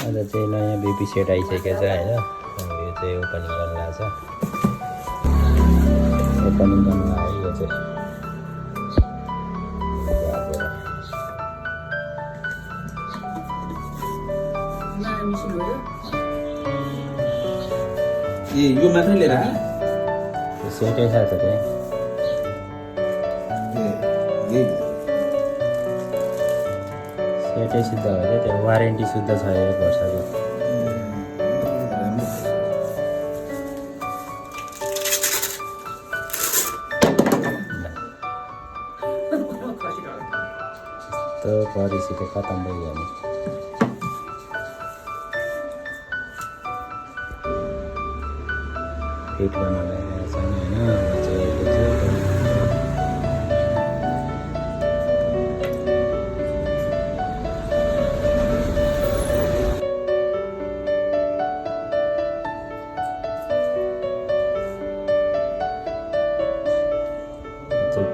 आज चाहिँ नयाँ बेबी सेट आइसकेको छ होइन। यो चाहिँ ओपनिङ गर्न लाग्छ। ओपनिङ गर्न लाग्यो यो चाहिँ। यो मात्रै लिएर सेटै छ त त्यहाँ। सेटै शुद्ध हो क्या, त्यो वारेन्टी शुद्ध छ 1 वर्षको। तो परिस्थिति खतम भइगयो नि। फिट गर्न लागेको छ नि होइन।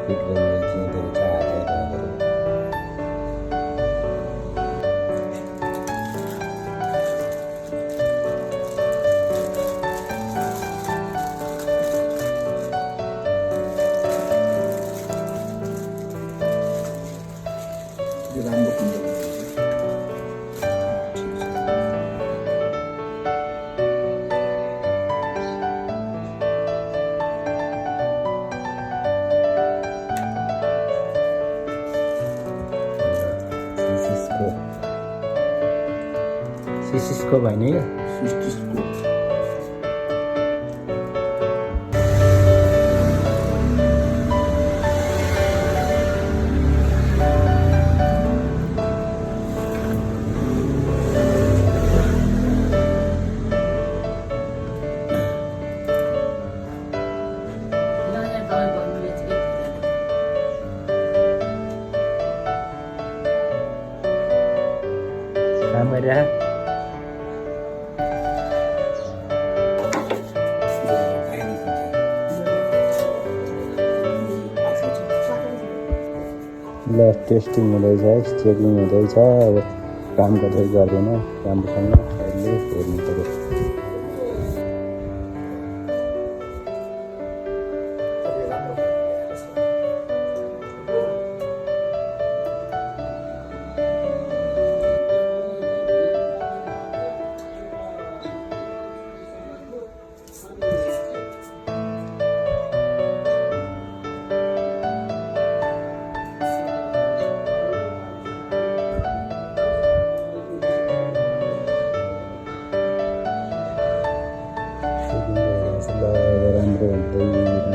फिट गर्ने जिउँदो छ हातहरू। राम्रो कम्प्युटर सिसिसको भने सिस्टिसको काम गरिरह। ल टेस्टिङ हुँदैछ, चेकिङ हुँदैछ। अब काम गर्दै गर्दैन राम्रोसँग अहिले हेर्नु पऱ्यो।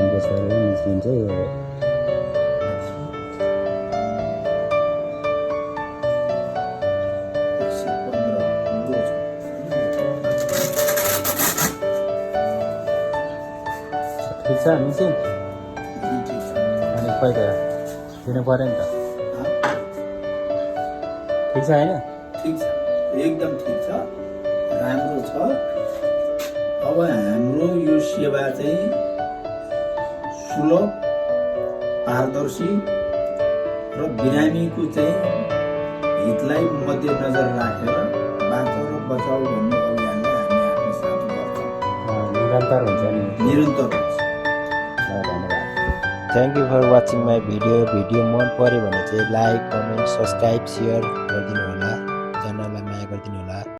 राम्रो छ निस्किन्छ। ठिक छ मिसिङ अनि खोइ त दिनु पऱ्यो नि त। ठिक छ होइन? ठिक छ, एकदम ठिक छ, राम्रो छ। अब हाम्रो यो सेवा चाहिँ सुलभ, पारदर्शी र बिरामीको चाहिँ हितलाई मध्यनजर राखेर बाँचो र बचाउ भन्ने अभियानलाई हामी आफ्नो साथ गर्छौँ। निरन्तर हुन्छ नि। निरन्तर हुन्छ। धन्यवाद। Thank you for watching my video. Video मन पऱ्यो भने चाहिँ लाइक, कमेन्ट, सब्सक्राइब, सेयर